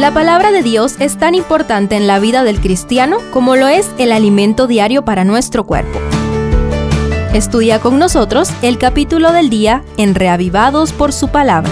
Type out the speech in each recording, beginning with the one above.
La palabra de Dios es tan importante en la vida del cristiano como lo es el alimento diario para nuestro cuerpo. Estudia con nosotros el capítulo del día en Reavivados por su palabra.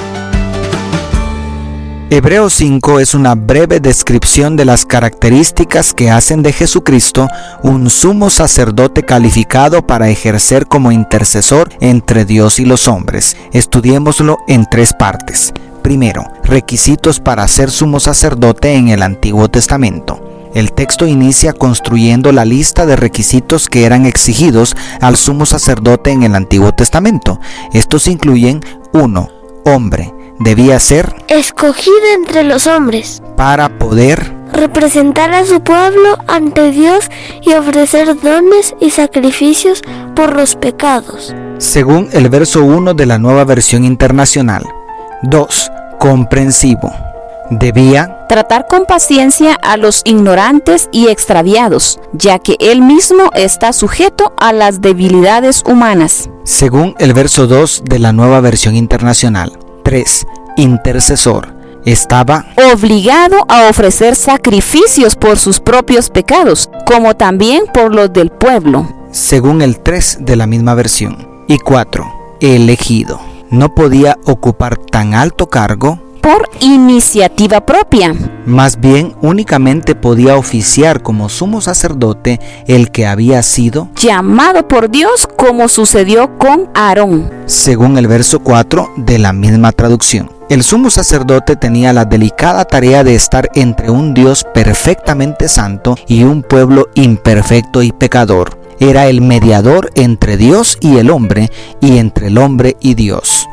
Hebreos 5 es una breve descripción de las características que hacen de Jesucristo un sumo sacerdote calificado para ejercer como intercesor entre Dios y los hombres. Estudiémoslo en 3 partes. Primero, requisitos para ser sumo sacerdote en el Antiguo Testamento. El texto inicia construyendo la lista de requisitos que eran exigidos al sumo sacerdote en el Antiguo Testamento. Estos incluyen 1. Hombre. Debía ser escogido entre los hombres para poder representar a su pueblo ante Dios y ofrecer dones y sacrificios por los pecados, según el verso 1 de la Nueva Versión Internacional. 2. Comprensivo. Debía tratar con paciencia a los ignorantes y extraviados, ya que él mismo está sujeto a las debilidades humanas, según el verso 2 de la Nueva Versión Internacional. 3. Intercesor. Estaba obligado a ofrecer sacrificios por sus propios pecados, como también por los del pueblo, según el 3 de la misma versión. Y 4. Elegido. No podía ocupar tan alto cargo por iniciativa propia. Más bien, únicamente podía oficiar como sumo sacerdote el que había sido llamado por Dios, como sucedió con Aarón, según el verso 4 de la misma traducción. El sumo sacerdote tenía la delicada tarea de estar entre un Dios perfectamente santo y un pueblo imperfecto y pecador. Era el mediador entre Dios y el hombre, y entre el hombre y Dios.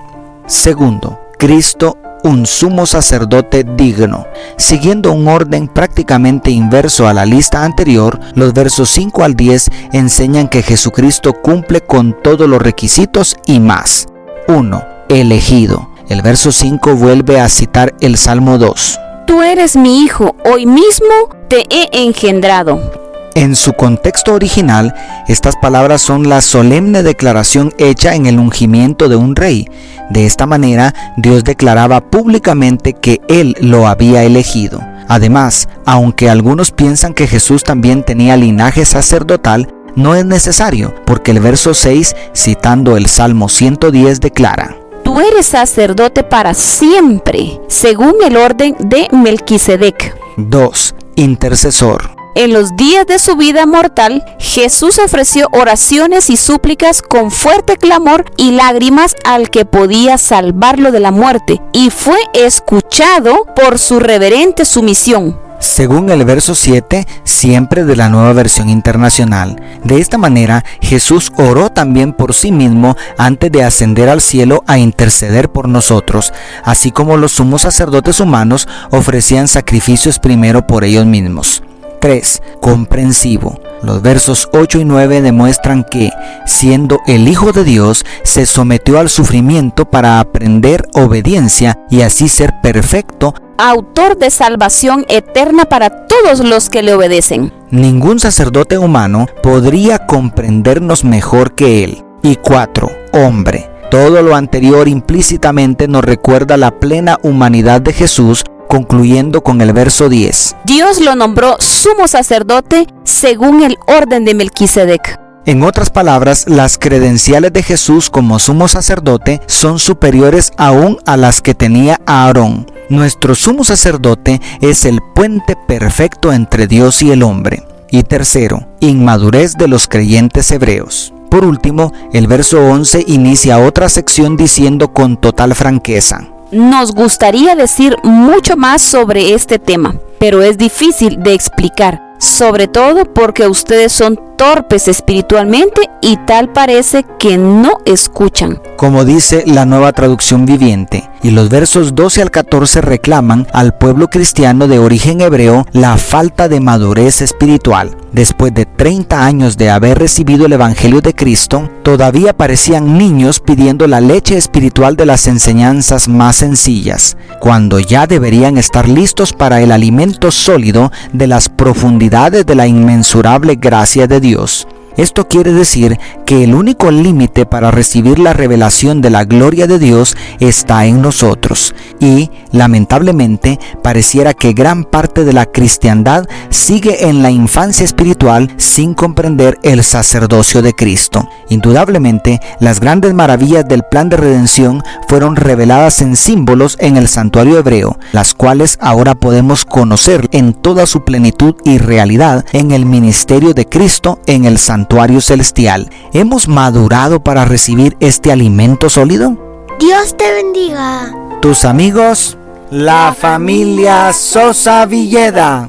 Segundo, Cristo, un sumo sacerdote digno. Siguiendo un orden prácticamente inverso a la lista anterior, los versos 5 al 10 enseñan que Jesucristo cumple con todos los requisitos y más. 1. Elegido. El verso 5 vuelve a citar el Salmo 2. Tú eres mi hijo, hoy mismo te he engendrado. En su contexto original, estas palabras son la solemne declaración hecha en el ungimiento de un rey. De esta manera, Dios declaraba públicamente que Él lo había elegido. Además, aunque algunos piensan que Jesús también tenía linaje sacerdotal, no es necesario, porque el verso 6, citando el Salmo 110, declara: Tú eres sacerdote para siempre, según el orden de Melquisedec. 2. Intercesor. En los días de su vida mortal, Jesús ofreció oraciones y súplicas con fuerte clamor y lágrimas al que podía salvarlo de la muerte, y fue escuchado por su reverente sumisión, según el verso 7, siempre de la Nueva Versión Internacional. De esta manera, Jesús oró también por sí mismo antes de ascender al cielo a interceder por nosotros, así como los sumos sacerdotes humanos ofrecían sacrificios primero por ellos mismos. 3. Comprensivo. Los versos 8 y 9 demuestran que, siendo el Hijo de Dios, se sometió al sufrimiento para aprender obediencia y así ser perfecto, autor de salvación eterna para todos los que le obedecen. Ningún sacerdote humano podría comprendernos mejor que él. Y 4. Hombre. Todo lo anterior implícitamente nos recuerda la plena humanidad de Jesús, concluyendo con el verso 10. Dios lo nombró sumo sacerdote según el orden de Melquisedec. En otras palabras, las credenciales de Jesús como sumo sacerdote son superiores aún a las que tenía Aarón. Nuestro sumo sacerdote es el puente perfecto entre Dios y el hombre. Y tercero, inmadurez de los creyentes hebreos. Por último, el verso 11 inicia otra sección diciendo con total franqueza: Nos gustaría decir mucho más sobre este tema, pero es difícil de explicar, sobre todo porque ustedes son torpes espiritualmente y tal parece que no escuchan. Como dice la Nueva Traducción Viviente, y los versos 12 al 14 reclaman al pueblo cristiano de origen hebreo la falta de madurez espiritual. Después de 30 años de haber recibido el Evangelio de Cristo, todavía parecían niños pidiendo la leche espiritual de las enseñanzas más sencillas, cuando ya deberían estar listos para el alimento sólido de las profundidades de la inmensurable gracia de Dios. Esto quiere decir que el único límite para recibir la revelación de la gloria de Dios está en nosotros. Y, lamentablemente, pareciera que gran parte de la cristiandad sigue en la infancia espiritual sin comprender el sacerdocio de Cristo. Indudablemente, las grandes maravillas del plan de redención fueron reveladas en símbolos en el santuario hebreo, las cuales ahora podemos conocer en toda su plenitud y realidad en el ministerio de Cristo en el santuario celestial. ¿Hemos madurado para recibir este alimento sólido? Dios te bendiga. Tus amigos, la familia Sosa Villeda.